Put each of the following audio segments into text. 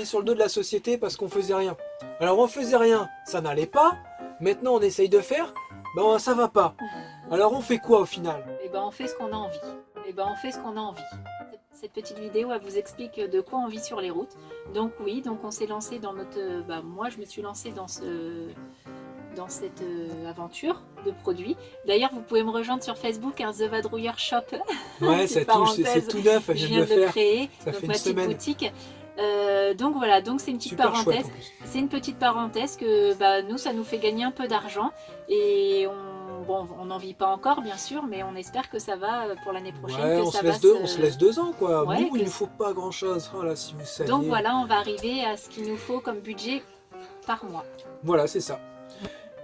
mis sur le dos de la société parce qu'on faisait rien. Alors on faisait rien, ça n'allait pas. Maintenant on essaye de faire, ben ça va pas. Alors on fait quoi au final? Et ben on fait ce qu'on a envie. Et ben on fait ce qu'on a envie. Cette petite vidéo, elle vous explique de quoi on vit sur les routes. Donc oui, donc on s'est lancé dans notre... moi je me suis lancée dans cette aventure de produits. D'ailleurs, vous pouvez me rejoindre sur Facebook, The Vadrouilleur Shop. Ouais, c'est tout neuf, je viens de le créer. Ça donc fait ma une petite semaine. boutique. Donc voilà, donc c'est une petite Super chouette, parenthèse. en plus. C'est une petite parenthèse que nous, ça nous fait gagner un peu d'argent. Et on n'en vit pas encore, bien sûr, mais on espère que ça va pour l'année prochaine. Ouais, que on ça se laisse 2 ans, quoi. Ouais, nous, il ne faut pas grand-chose. Voilà, si vous saviez. Donc voilà, on va arriver à ce qu'il nous faut comme budget par mois. Voilà, c'est ça.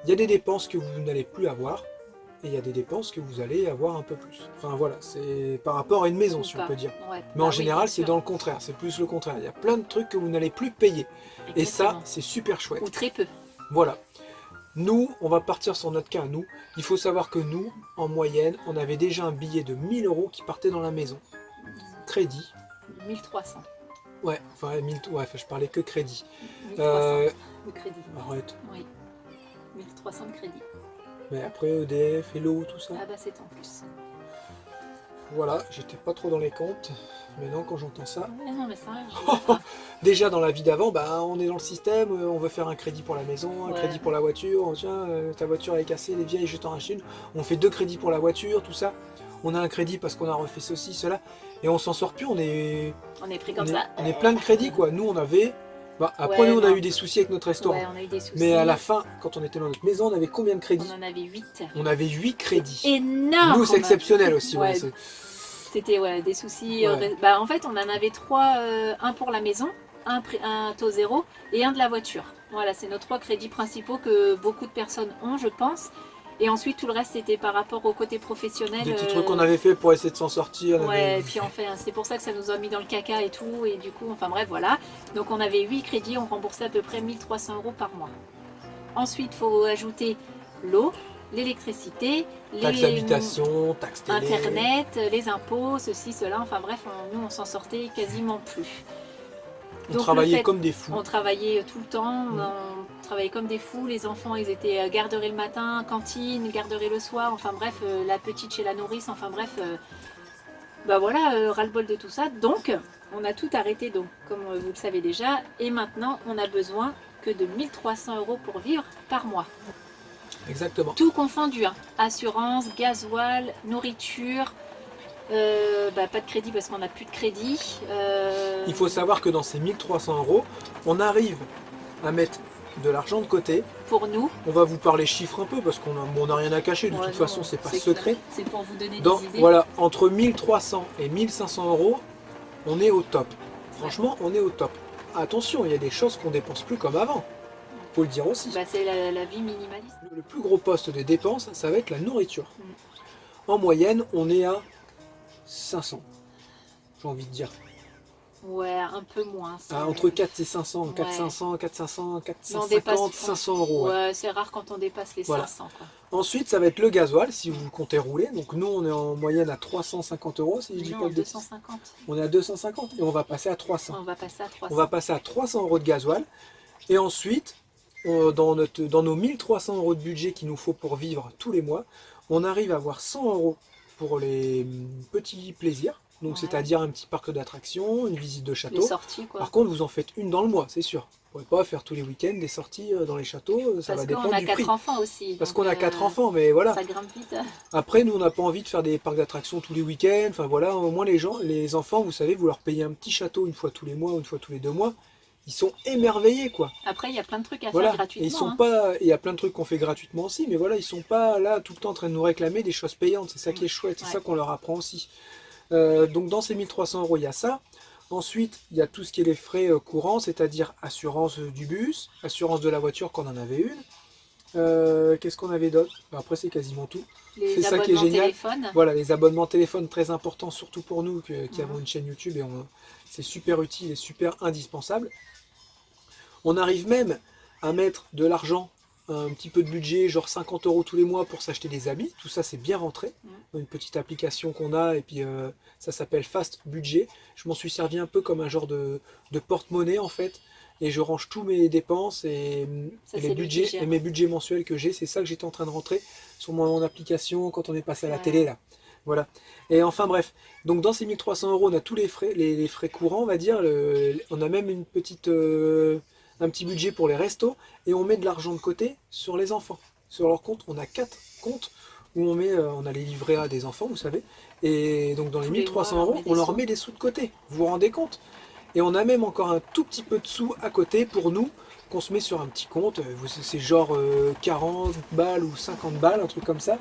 Il y a des dépenses que vous n'allez plus avoir, et il y a des dépenses que vous allez avoir un peu plus. Enfin voilà, c'est par rapport à une maison, si on peut dire. Ouais. Mais en général, c'est dans le contraire, c'est plus le contraire. Il y a plein de trucs que vous n'allez plus payer. Et ça, c'est super chouette. Ou très peu. Voilà. Nous, on va partir sur notre cas à nous. Il faut savoir que nous, en moyenne, on avait déjà un billet de 1000 € qui partait dans la maison. Crédit. 1300. Ouais, enfin, je parlais que crédit. 1300 de crédit. Arrête. Oui. 1300 de crédit. Mais après EDF, Hello, tout ça. Ah bah c'est en plus. Voilà, j'étais pas trop dans les comptes. Maintenant, quand j'entends ça... Ouais, non, mais ça, déjà, dans la vie d'avant, on est dans le système, on veut faire un crédit pour la maison, un crédit pour la voiture. Tiens, ta voiture est cassée, elle est vieille, je t'en rachète une. On fait 2 crédits pour la voiture, tout ça. On a un crédit parce qu'on a refait ceci, cela. Et on s'en sort plus, on est pris comme ça. On est plein de crédits, quoi. Nous, on avait... après, nous, on a eu des soucis avec notre restaurant. Ouais, on a eu des soucis. Mais à la fin, quand on était dans notre maison, on avait combien de crédits? On en avait 8. On avait 8 crédits. Énorme. Nous, c'est exceptionnel aussi. Ouais. C'était des soucis. Ouais. En fait, on en avait 3. Un pour la maison, un taux zéro et un de la voiture. Voilà, c'est nos 3 crédits principaux que beaucoup de personnes ont, je pense. Et ensuite, tout le reste, c'était par rapport au côté professionnel. Des petits trucs qu'on avait fait pour essayer de s'en sortir. Ouais, et puis en fait, c'est pour ça que ça nous a mis dans le caca et tout. Et du coup, enfin bref, voilà. Donc on avait 8 crédits, on remboursait à peu près 1300 € par mois. Ensuite, il faut ajouter l'eau, l'électricité, taxes d'habitation, taxes télé, Internet, les impôts, ceci, cela. Enfin bref, nous, on s'en sortait quasiment plus. On travaillait comme des fous. On travaillait tout le temps, on travaillait comme des fous. Les enfants, ils étaient garderies le matin, cantine, garderie le soir. Enfin bref, la petite chez la nourrice. Enfin bref, voilà, ras-le-bol de tout ça. Donc, on a tout arrêté, donc, comme vous le savez déjà. Et maintenant, on a besoin que de 1300 € pour vivre par mois. Exactement. Tout confondu, hein. Assurance, gasoil, nourriture... pas de crédit parce qu'on n'a plus de crédit. Il faut savoir que dans ces 1300 €, on arrive à mettre de l'argent de côté. Pour nous. On va vous parler chiffres un peu parce qu'on n'a rien à cacher. De toute façon, c'est pas secret. C'est pour vous donner des idées. Voilà, entre 1300 et 1500 €, on est au top. Franchement, on est au top. Attention, il y a des choses qu'on dépense plus comme avant. Faut le dire aussi. C'est la vie minimaliste. Le plus gros poste de dépense, ça va être la nourriture. En moyenne, on est à 500, j'ai envie de dire. Ouais, un peu moins. Entre 4 et 500, 4 500, 4 500, 450, 500 €. Ouais, c'est rare quand on dépasse les 500. Quoi. Ensuite, ça va être le gasoil, si vous comptez rouler. Donc nous, on est en moyenne à 350 €, si je dis pas de 250. On est à 250 et on va passer à 300. On va passer à 300. On va passer à 300 € de gasoil. Et ensuite, dans nos 1300 € de budget qu'il nous faut pour vivre tous les mois, on arrive à avoir 100 € pour les petits plaisirs. Donc c'est-à-dire un petit parc d'attractions, une visite de château. Sorties, quoi. Par contre, vous en faites une dans le mois, c'est sûr. Vous ne pouvez pas faire tous les week-ends des sorties dans les châteaux, ça va dépendre du prix. Parce qu'on a 4 enfants aussi. Parce qu'on a 4 enfants, mais voilà. Ça grimpe vite. Après, nous, on n'a pas envie de faire des parcs d'attractions tous les week-ends. Enfin voilà, au moins les enfants, vous savez, vous leur payez un petit château une fois tous les mois, une fois tous les 2 mois. Ils sont émerveillés, quoi. Après, il y a plein de trucs à faire gratuitement. Et ils sont pas, il y a plein de trucs qu'on fait gratuitement aussi, mais voilà, ils sont pas là tout le temps en train de nous réclamer des choses payantes. C'est ça qui est chouette, c'est ça qu'on leur apprend aussi. Donc dans ces 1300 €, il y a ça. Ensuite, il y a tout ce qui est les frais courants, c'est-à-dire assurance du bus, assurance de la voiture quand on en avait une. Qu'est-ce qu'on avait d'autre? Après, c'est quasiment tout. C'est ça qui est génial. Téléphone. Voilà, les abonnements téléphone, très importants, surtout pour nous qui avons une chaîne YouTube, et c'est super utile et super indispensable. On arrive même à mettre de l'argent un petit peu de budget, genre 50 € tous les mois pour s'acheter des habits. Tout ça, c'est bien rentré. Une petite application qu'on a, et puis ça s'appelle Fast Budget. Je m'en suis servi un peu comme un genre de porte-monnaie en fait. Et je range tous mes dépenses et les budgets et mes budgets mensuels que j'ai. C'est ça que j'étais en train de rentrer sur mon application quand on est passé à la télé là. Voilà. Et enfin bref, donc dans ces 1300 €, on a tous les frais courants, on va dire. On a même une petite, un petit budget pour les restos et on met de l'argent de côté sur les enfants. Sur leur compte, on a 4 comptes où on a les livrets A des enfants, vous savez. Et donc dans les 1300 €, on leur met des sous de côté. Vous vous rendez compte? Et on a même encore un tout petit peu de sous à côté pour nous, qu'on se met sur un petit compte. C'est genre 40 balles ou 50 balles, un truc comme ça,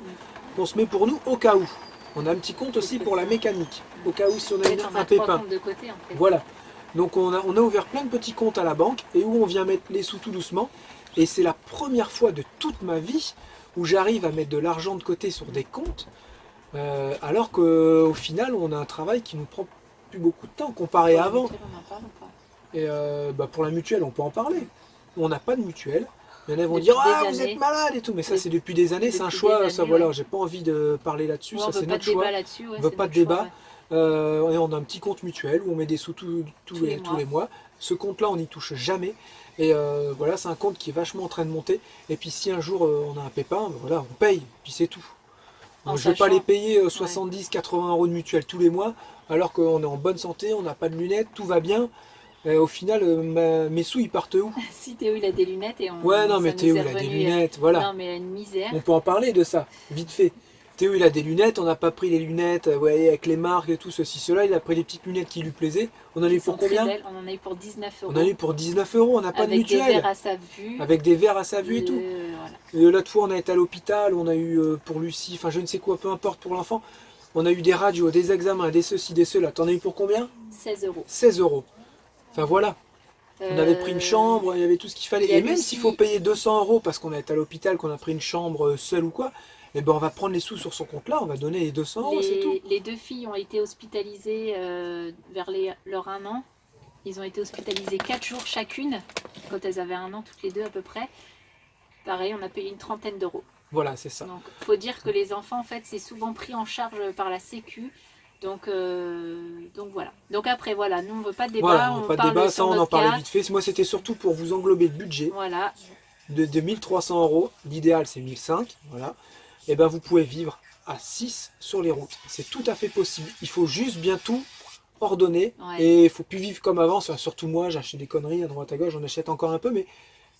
qu'on se met pour nous au cas où. On a un petit compte aussi pour la mécanique, au cas où si on a un pépin. De côté, en fait. Voilà. Donc on a ouvert plein de petits comptes à la banque et où on vient mettre les sous tout doucement. Et c'est la première fois de toute ma vie où j'arrive à mettre de l'argent de côté sur des comptes, alors qu'au final on a un travail qui nous prend plus beaucoup de temps comparé à avant. Et pour la mutuelle, on peut en parler. On n'a pas de mutuelle. Il y en a vont dire ah vous êtes malade et tout, mais ça c'est depuis des années, c'est un choix. Ça voilà, j'ai pas envie de parler là-dessus. Ça c'est notre choix. On veut pas de débat. Et on a un petit compte mutuel où on met des sous tous les mois. Ce compte-là, on n'y touche jamais. Et voilà, c'est un compte qui est vachement en train de monter. Et puis si un jour on a un pépin, voilà, on paye. Puis c'est tout. Je ne vais pas les payer 70-80 € de mutuelle tous les mois, alors qu'on est en bonne santé, on n'a pas de lunettes, tout va bien. Au final, mes sous, ils partent où? Si Théo, il a des lunettes et on... Ouais, non, mais Théo, il a des lunettes, voilà. Non, mais une misère. On peut en parler de ça, vite fait. Théo, il a des lunettes, on n'a pas pris les lunettes, ouais, avec les marques et tout, ceci, cela. Il a pris les petites lunettes qui lui plaisaient. On en a eu pour combien? On en a eu pour 19 €. On en a eu pour 19 €, on n'a pas de mutuelle. Avec des verres à sa vue. Avec des verres à sa vue et tout. Voilà. L'autre fois, on a été à l'hôpital, on a eu pour Lucie, enfin je ne sais quoi, peu importe pour l'enfant. On a eu des radios, des examens, des ceci, des cela. T'en as eu pour combien? 16 €. 16 €. Enfin voilà. On avait pris une chambre, il y avait tout ce qu'il fallait. Et même s'il faut payer 200 € parce qu'on est à l'hôpital, qu'on a pris une chambre seule ou quoi, eh ben on va prendre les sous sur son compte là, on va donner les 200 €, c'est tout. Les deux filles ont été hospitalisées vers leur 1 an. Ils ont été hospitalisés 4 jours chacune, quand elles avaient 1 an toutes les deux à peu près. Pareil, on a payé une trentaine d'euros. Voilà, c'est ça. Donc, il faut dire que les enfants, en fait, c'est souvent pris en charge par la Sécu. Donc voilà. Donc après, voilà, nous, on ne veut pas de débat. Voilà, on veut pas de débat, ça, on en parlait vite fait. Moi, c'était surtout pour vous englober le budget. Voilà. De 1300 €. L'idéal, c'est 1500 €. Voilà. Et ben, vous pouvez vivre à 6 sur les routes. C'est tout à fait possible. Il faut juste bien tout ordonner. Ouais. Et il ne faut plus vivre comme avant. Surtout moi, j'achète des conneries à droite à gauche. J'en achète encore un peu, mais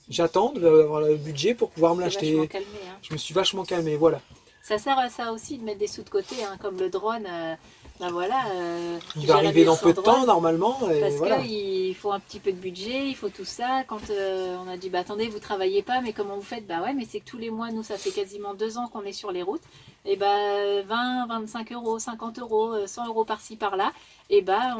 j'attends d'avoir le budget pour pouvoir me l'acheter. Hein. Je me suis vachement calmé, voilà. Ça sert à ça aussi de mettre des sous de côté, hein, comme le drone. Ben voilà, il va arriver dans peu de temps normalement. Et parce voilà. qu'il faut un petit peu de budget, il faut tout ça. Quand on a dit bah attendez, vous travaillez pas, mais comment vous faites? Bah ouais, mais c'est que tous les mois, nous ça fait quasiment 2 ans qu'on est sur les routes. Et bah 20, 25 €, 50 €, 100 € par-ci par-là. Et bah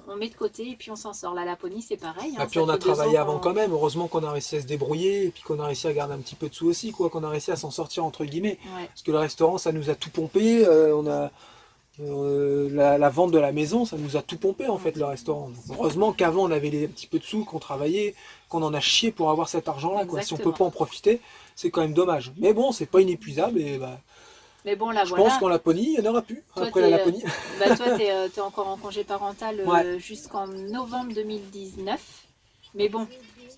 on met de côté et puis on s'en sort. La Laponie c'est pareil. Hein, et puis on a travaillé avant quand même. Heureusement qu'on a réussi à se débrouiller et puis qu'on a réussi à garder un petit peu de sous aussi, quoi. Qu'on a réussi à s'en sortir entre guillemets. Ouais. Parce que le restaurant ça nous a tout pompé. On a la vente de la maison, ça nous a tout pompé en fait le restaurant. Donc, heureusement qu'avant on avait un petit peu de sous, qu'on travaillait, qu'on en a chié pour avoir cet argent-là. Si on peut pas en profiter, c'est quand même dommage. Mais bon, c'est pas inépuisable et bah. Mais bon, là, je pense qu'en Laponie, il n'y en aura plus toi, après la Laponie. Bah, toi, tu es encore en congé parental ouais. Jusqu'en novembre 2019. Mais bon,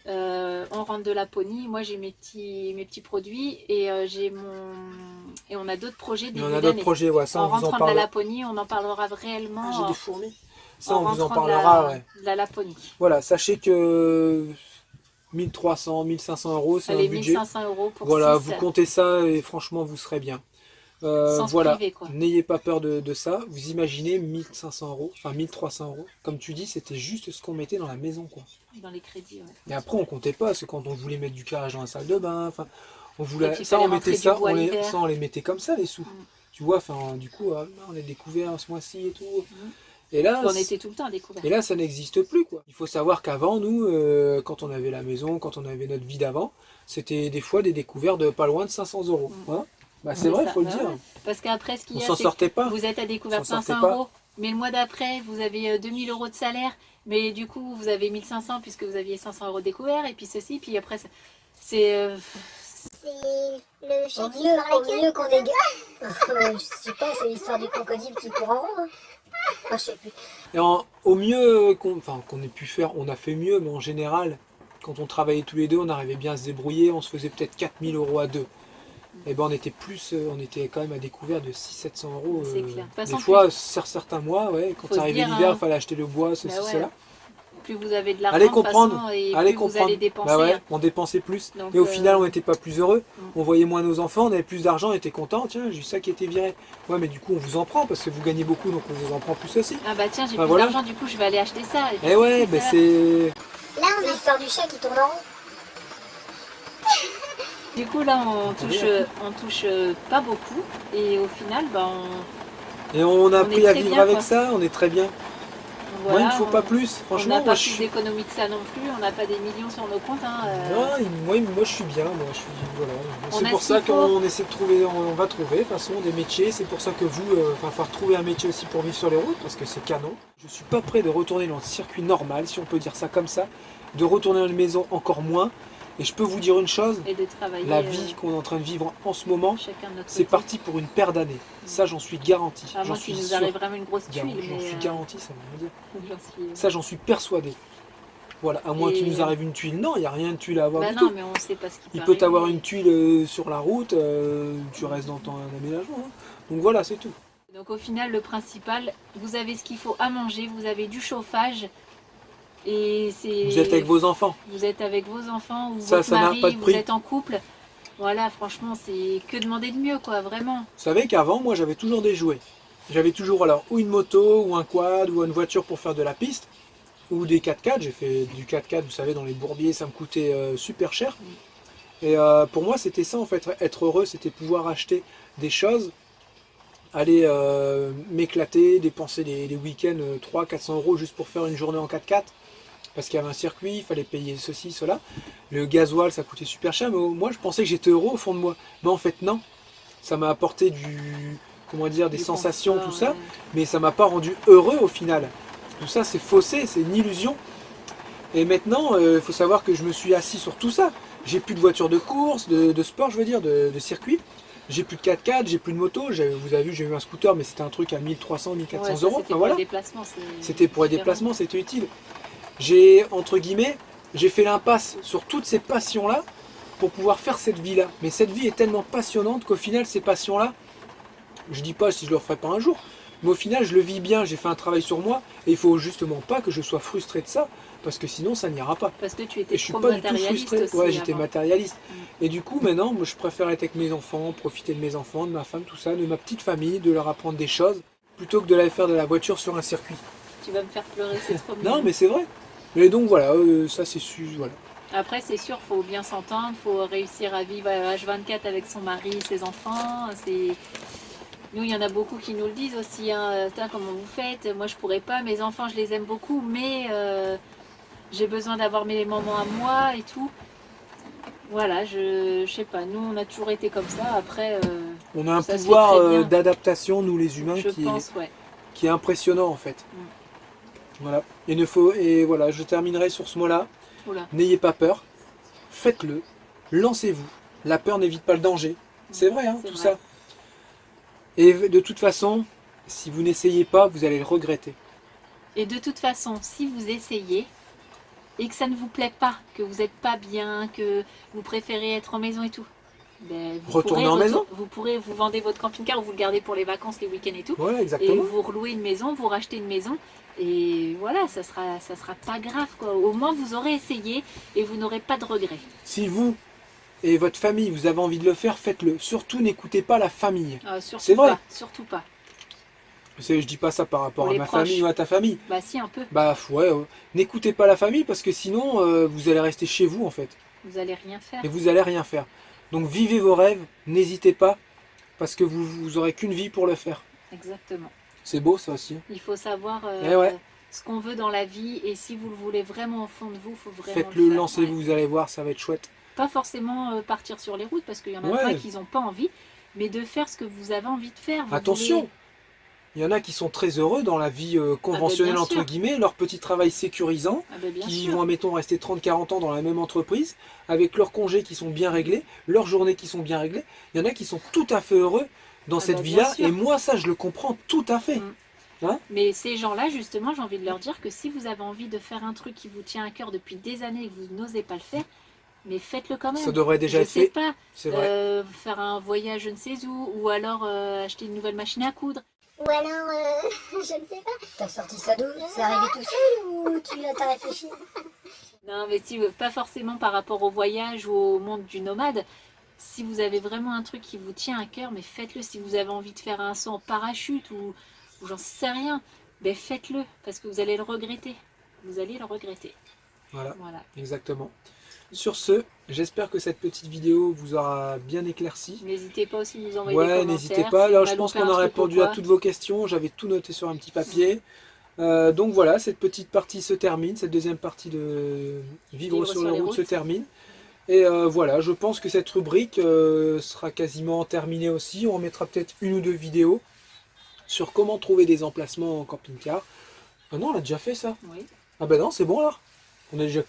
on rentre de Laponie. Moi, j'ai mes petits produits et et on a d'autres projets début d'année. On a d'autres projets, ouais, ça, en rentrant de la Laponie, on en parlera réellement. Ah, j'ai des fourmis. Ça, on vous en parlera. De la Laponie. Voilà, sachez que 1300, 1500 €, c'est un budget. 1500 € pour voilà, 6. Vous comptez ça et franchement, vous serez bien. Voilà, n'ayez pas peur de ça. Vous imaginez 1500 €, enfin 1300 €. Comme tu dis, c'était juste ce qu'on mettait dans la maison, quoi. Dans les crédits, ouais. Et après, on comptait pas. C'est quand on voulait mettre du carrelage dans la salle de bain. Enfin, on voulait ça, on mettait ça, on les mettait comme ça les sous. Tu vois, enfin, du coup, on a découvert ce mois-ci et tout. Et là, on était tout le temps à découvert. Et là, ça n'existe plus, quoi. Il faut savoir qu'avant, nous, quand on avait la maison, quand on avait notre vie d'avant, c'était des fois des découvertes de pas loin de 500 €. Hein, bah, c'est vrai, il faut le dire. Parce qu'après, ce qu'il y a, s'en sortait pas. Vous êtes à découvert 500 €, mais le mois d'après, vous avez 2000 € de salaire, mais du coup, vous avez 1500 puisque vous aviez 500 € découvert, et puis ceci, puis après, C'est le chat Au qui se mord la mieux queue. qu'on ait je sais pas, c'est l'histoire du crocodile qui court en rond. Hein. Enfin, je sais plus. Et au mieux qu'on ait pu faire, on a fait mieux, mais en général, quand on travaillait tous les deux, on arrivait bien à se débrouiller, on se faisait peut-être 4 000 € à deux. Et ben on était quand même à découvert de 600-700 €. C'est clair. De toute façon, des fois, sur certains mois, ouais, quand faut se arrivait dire, l'hiver, hein. il fallait acheter le bois, ceci, Bah ouais. cela. Plus vous avez de Allez l'argent de toute comprendre, façon, et allez plus vous comprendre. allez dépenser. Bah ouais, hein. on dépensait plus. Donc, Et au final, on n'était pas plus heureux. Mm. On voyait moins nos enfants, on avait plus d'argent, on était content. Tiens, j'ai eu ça qui était viré. Ouais, mais du coup, on vous en prend parce que vous gagnez beaucoup, donc on vous en prend plus aussi. Ah bah tiens, j'ai Bah plus voilà. d'argent, du coup je vais aller acheter ça. Eh ouais, mais ça. c'est. Là, on C'est a l'histoire du chat qui tourne en rond. Du coup là on touche pas beaucoup et au final bah Et on a On appris est à très vivre bien, avec quoi. ça, on est très bien. Moi, il ne faut pas plus. On Franchement, n'a moi, pas je plus suis. d'économie que ça non plus, on n'a pas des millions sur nos comptes. Hein, Moi, je suis bien. Moi, je suis. Voilà. On C'est a pour ce ça qu'il faut. qu'on essaie de trouver. On va trouver, de toute façon, des métiers. C'est pour ça que vous, va falloir trouver un métier aussi pour vivre sur les routes, parce que c'est canon. Je suis pas prêt de retourner dans le circuit normal, si on peut dire ça comme ça, de retourner dans une maison encore moins. Et je peux vous dire une chose, et de travailler la vie qu'on est en train de vivre en ce moment, chacun de notre c'est côté. parti pour une paire d'années. Ça, j'en suis garanti. À J'en moins suis qu'il nous sûr. arrive vraiment une grosse tuile, J'en mais suis garanti, ça veut dire. j'en suis. Ça, j'en suis persuadé. Voilà, à moins Et- qu'il nous arrive une tuile. Non, il n'y a rien de tuile à avoir Bah du non, tout. mais on sait pas ce qui Il peut peut t'avoir arriver. une tuile sur la route, tu restes dans ton aménagement. Hein. Donc voilà, c'est tout. Donc au final, le principal, vous avez ce qu'il faut à manger, vous avez du chauffage. Et c'est. Vous êtes avec vos enfants. Vous êtes avec vos enfants ou Ça, votre ça n'a mari, pas de vous prix. êtes en couple. Voilà, franchement, c'est que demander de mieux, quoi, vraiment. Vous savez qu'avant, moi, j'avais toujours des jouets. J'avais toujours alors ou une moto, ou un quad, ou une voiture pour faire de la piste, ou des 4x4. J'ai fait du 4x4, vous savez, dans les bourbiers, ça me coûtait super cher. Et pour moi, c'était ça, en fait. Être heureux, c'était pouvoir acheter des choses, aller m'éclater, dépenser les week-ends 300-400 € juste pour faire une journée en 4x4. Parce qu'il y avait un circuit, il fallait payer ceci, cela. Le gasoil, ça coûtait super cher, mais moi, je pensais que j'étais heureux au fond de moi. Mais en fait, non. Ça m'a apporté des Du sensations, confort, tout ça, ouais. mais ça m'a pas rendu heureux au final. Tout ça, c'est faussé, c'est une illusion. Et maintenant, il faut savoir que je me suis assis sur tout ça. J'ai plus de voiture de course, de sport, je veux dire, de circuit. J'ai plus de 4x4, j'ai plus de moto. Vous avez vu, j'ai eu un scooter, mais c'était un truc à 1300, 1400 Ouais, ça, euros. c'était Enfin, pour voilà. les déplacements. C'était pour les différent. déplacements, c'était utile. J'ai, entre guillemets, j'ai fait l'impasse sur toutes ces passions-là pour pouvoir faire cette vie-là. Mais cette vie est tellement passionnante qu'au final, ces passions-là, je dis pas si je le referai pas un jour, mais au final, je le vis bien, j'ai fait un travail sur moi, et il faut justement pas que je sois frustré de ça, parce que sinon, ça n'ira pas. Parce que tu Et étais je suis trop pas du tout matérialiste frustré. aussi. Ouais, j'étais avant. matérialiste. Et du coup, maintenant, moi, je préfère être avec mes enfants, profiter de mes enfants, de ma femme, tout ça, de ma petite famille, de leur apprendre des choses, plutôt que de la faire de la voiture sur un circuit. Tu vas me faire pleurer, c'est trop mignon. Non, mais c'est vrai. Et donc voilà, ça c'est voilà. Après, c'est sûr, faut bien s'entendre, faut réussir à vivre à H24 avec son mari, ses enfants. Nous, il y en a beaucoup qui nous le disent aussi. Hein. Putain, comment vous faites? Moi, je pourrais pas. Mes enfants, je les aime beaucoup, mais j'ai besoin d'avoir mes moments à moi et tout. Voilà, je sais pas. Nous, on a toujours été comme ça. Après, On a un ça se fait pouvoir très bien. d'adaptation, nous les humains, je pense, ouais. qui est impressionnant en fait. Voilà. Et voilà, je terminerai sur ce mot-là. Oula. N'ayez pas peur, faites-le, lancez-vous. La peur n'évite pas le danger. C'est vrai, hein, C'est tout vrai. ça. Et de toute façon, si vous n'essayez pas, vous allez le regretter. Et de toute façon, si vous essayez et que ça ne vous plaît pas, que vous n'êtes pas bien, que vous préférez être en maison et tout, ben, Retournez en maison. vous pourrez vous vendre votre camping-car ou vous le gardez pour les vacances, les week-ends et tout. Voilà, Et exactement. vous relouez une maison, vous rachetez une maison. Et voilà, ça sera pas grave, quoi. Au moins, vous aurez essayé et vous n'aurez pas de regrets. Si vous et votre famille, vous avez envie de le faire, faites-le. Surtout, n'écoutez pas la famille. Surtout C'est vrai. pas, surtout pas. Je dis pas ça par rapport Pour à les ma proches. famille ou à ta famille. Bah si, un peu. Bah ouais, n'écoutez pas la famille parce que sinon vous allez rester chez vous en fait Vous allez rien faire. et vous allez rien faire. Donc vivez vos rêves, n'hésitez pas parce que vous aurez qu'une vie pour le faire. Exactement. C'est beau ça aussi. Il faut savoir Eh ouais. ce qu'on veut dans la vie et si vous le voulez vraiment au fond de vous, il faut vraiment Faites-le, le faire. lancez-vous, Ouais. vous allez voir, ça va être chouette. Pas forcément partir sur les routes parce qu'il y en a Ouais. plein qui n'ont pas envie, mais de faire ce que vous avez envie de faire. Vous Attention, voulez- Il y en a qui sont très heureux dans la vie conventionnelle, bien entre sûr. guillemets, leur petit travail sécurisant, Ah ben, bien qui sûr. vont, admettons, rester 30-40 ans dans la même entreprise, avec leurs congés qui sont bien réglés, leurs journées qui sont bien réglées. Il y en a qui sont tout à fait heureux dans Ah cette bah, bien vie-là, sûr. et moi, ça, je le comprends tout à fait. Mm. Hein? Mais ces gens-là, justement, j'ai envie de leur dire que si vous avez envie de faire un truc qui vous tient à cœur depuis des années et que vous n'osez pas le faire, mais faites-le quand même. Ça devrait déjà Je être sais fait, pas, c'est vrai. faire un voyage je ne sais où, ou alors acheter une nouvelle machine à coudre. Ou alors, je ne sais pas. T'as sorti ça d'où? C'est arrivé tout seul ou t'as réfléchi? Non, mais si, pas forcément par rapport au voyage ou au monde du nomade. Si vous avez vraiment un truc qui vous tient à cœur, mais faites-le. Si vous avez envie de faire un saut en parachute ou j'en sais rien, ben faites-le parce que vous allez le regretter. Vous allez le regretter. Voilà, Voilà. exactement. Sur ce, j'espère que cette petite vidéo vous aura bien éclairci. N'hésitez pas aussi à nous envoyer des Ouais, commentaires. n'hésitez pas. si Alors, on je a pense loupé qu'on un a truc ou répondu à quoi. toutes vos questions. J'avais tout noté sur un petit papier. Donc voilà, cette petite partie se termine. Cette deuxième partie de Vivre sur les routes se termine. Et voilà, je pense que cette rubrique sera quasiment terminée aussi. On mettra peut-être une ou deux vidéos sur comment trouver des emplacements en camping-car. Ah non, on a déjà fait ça. Oui. Ah ben non, c'est bon alors. On a déjà...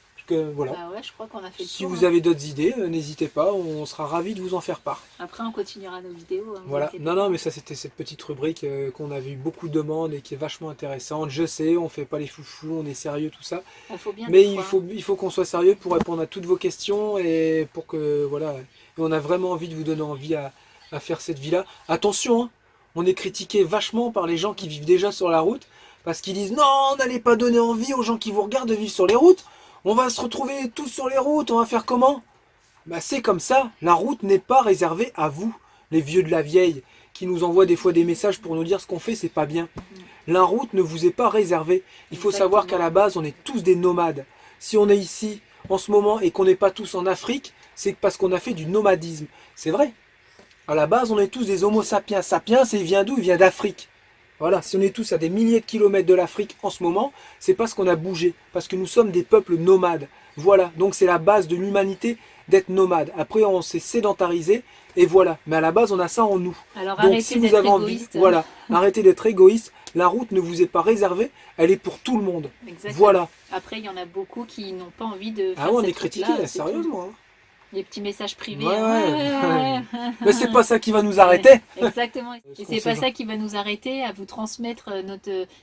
voilà. Bah ouais, je crois qu'on a fait le Si tour, vous hein. avez d'autres idées, n'hésitez pas, on sera ravis de vous en faire part. Après, on continuera nos vidéos. Hein, vous Voilà, inquiétez non, pas. non, mais ça c'était cette petite rubrique qu'on avait eu beaucoup de demandes et qui est vachement intéressante. Je sais, on fait pas les foufous, on est sérieux, tout ça. Il faut bien Mais des fois, il faut qu'on soit sérieux pour répondre à toutes vos questions et pour que, voilà, et on a vraiment envie de vous donner envie à faire cette vie-là. Attention, hein, on est critiqué vachement par les gens qui vivent déjà sur la route parce qu'ils disent non, n'allez pas donner envie aux gens qui vous regardent de vivre sur les routes. On va se retrouver tous sur les routes, on va faire comment? Bah c'est comme ça, la route n'est pas réservée à vous, les vieux de la vieille, qui nous envoient des fois des messages pour nous dire ce qu'on fait, c'est pas bien. La route ne vous est pas réservée. Il faut savoir qu'à la base, on est tous des nomades. Si on est ici en ce moment et qu'on n'est pas tous en Afrique, c'est parce qu'on a fait du nomadisme. C'est vrai. À la base, on est tous des homo sapiens. Sapiens, il vient d'où? Il vient d'Afrique. Voilà, si on est tous à des milliers de kilomètres de l'Afrique en ce moment, c'est parce qu'on a bougé, parce que nous sommes des peuples nomades. Voilà, donc c'est la base de l'humanité d'être nomade. Après, on s'est sédentarisé, et voilà. Mais à la base, on a ça en nous. Alors Donc arrêtez si vous d'être avez envie, égoïste. voilà, arrêtez d'être égoïste. La route ne vous est pas réservée, elle est pour tout le monde. Exactement. Voilà. Après, il y en a beaucoup qui n'ont pas envie de faire Ah ouais, on cette est critiqué, route-là, là, c'est tout. sérieusement. hein. Des petits messages privés. Ouais, hein. ouais. Mais c'est pas ça qui va nous arrêter. Exactement. Et qu'on c'est pas sait ça qui va nous arrêter à vous transmettre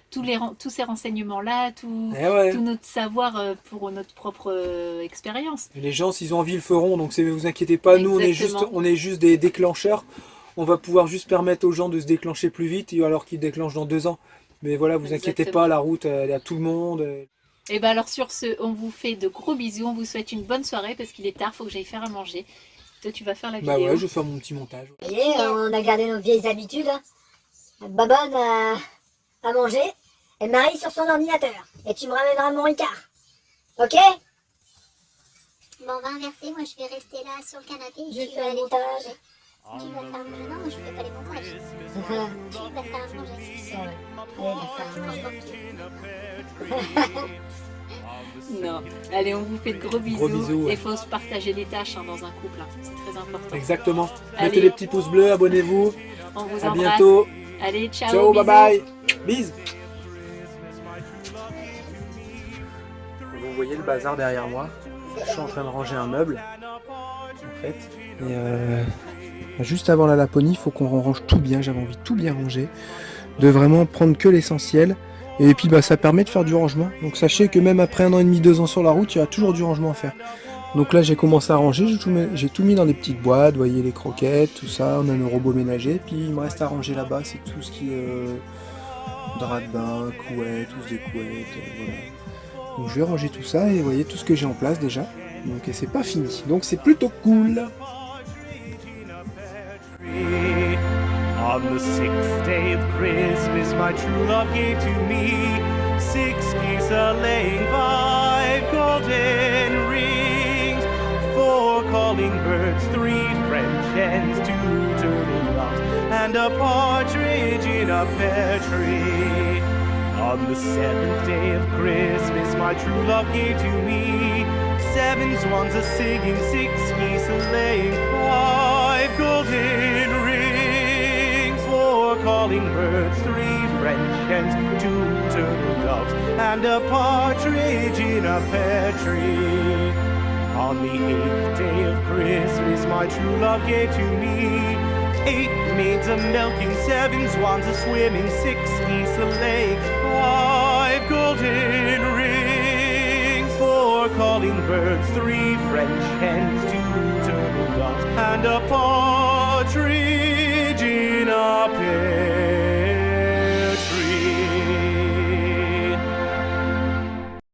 tous ces renseignements-là, tout Eh ouais. notre savoir pour notre propre expérience. Et les gens, s'ils ont envie, le feront. Donc, vous inquiétez pas. Nous, Exactement. on est juste des déclencheurs. On va pouvoir juste permettre aux gens de se déclencher plus vite, alors qu'ils déclenchent dans 2 ans. Mais voilà, vous inquiétez Exactement. pas, la route, elle est à tout le monde. Et ben alors sur ce, on vous fait de gros bisous, on vous souhaite une bonne soirée parce qu'il est tard, faut que j'aille faire à manger. Toi, tu vas faire la vidéo. Bah ouais, je vais faire mon petit montage. Vous voyez, on a gardé nos vieilles habitudes. Babonne à manger, et Marie sur son ordinateur. Et tu me ramèneras mon Ricard. Ok? Bon, on va inverser. Moi, je vais rester là sur le canapé. Et Je tu fais vas le aller montage. faire à manger. Tu vas faire à manger. Non, moi, je fais pas les montages. Tu vas faire à manger. C'est vrai. Allez, on va faire à manger. Non. Allez, on vous fait de gros bisous. bisous, ouais. Et faut se partager les tâches hein, dans un couple, hein. C'est très important. Exactement. Allez. Mettez les petits pouces bleus, abonnez-vous. On vous À embrasse. bientôt. Allez, ciao. Ciao, bye bisous. bye. Bise. Vous voyez le bazar derrière moi. Je suis en train de ranger un meuble, en fait. Et juste avant la Laponie, il faut qu'on range tout bien. J'avais envie de tout bien ranger, de vraiment prendre que l'essentiel. Et puis ça permet de faire du rangement. Donc sachez que même après 1 an et demi, 2 ans sur la route, il y aura toujours du rangement à faire. Donc là j'ai commencé à ranger, j'ai tout mis dans des petites boîtes, vous voyez les croquettes, tout ça, on a nos robots ménagers, puis il me reste à ranger là-bas, c'est tout ce qui est drap de bain, couettes, tous des couettes, voilà. Donc je vais ranger tout ça et vous voyez tout ce que j'ai en place déjà. Donc et c'est pas fini, donc c'est plutôt cool. On the 6th day of Christmas, my true love gave to me 6 geese a-laying, 5 golden rings, 4 calling birds, 3 French hens, 2 turtle doves, and a partridge in a pear tree. On the 7th day of Christmas, my true love gave to me 7 swans a-singing, 6 geese a-laying, 5 golden rings, 4 calling birds, 3 hens, 2 turtle doves, and a partridge in a pear tree. On the 8th day of Christmas, my true love gave to me 8 maids a milking, 7 swans a swimming, 6 geese a laying, 5 golden rings, 4 calling birds, 3 French hens, 2 turtle doves, and a partridge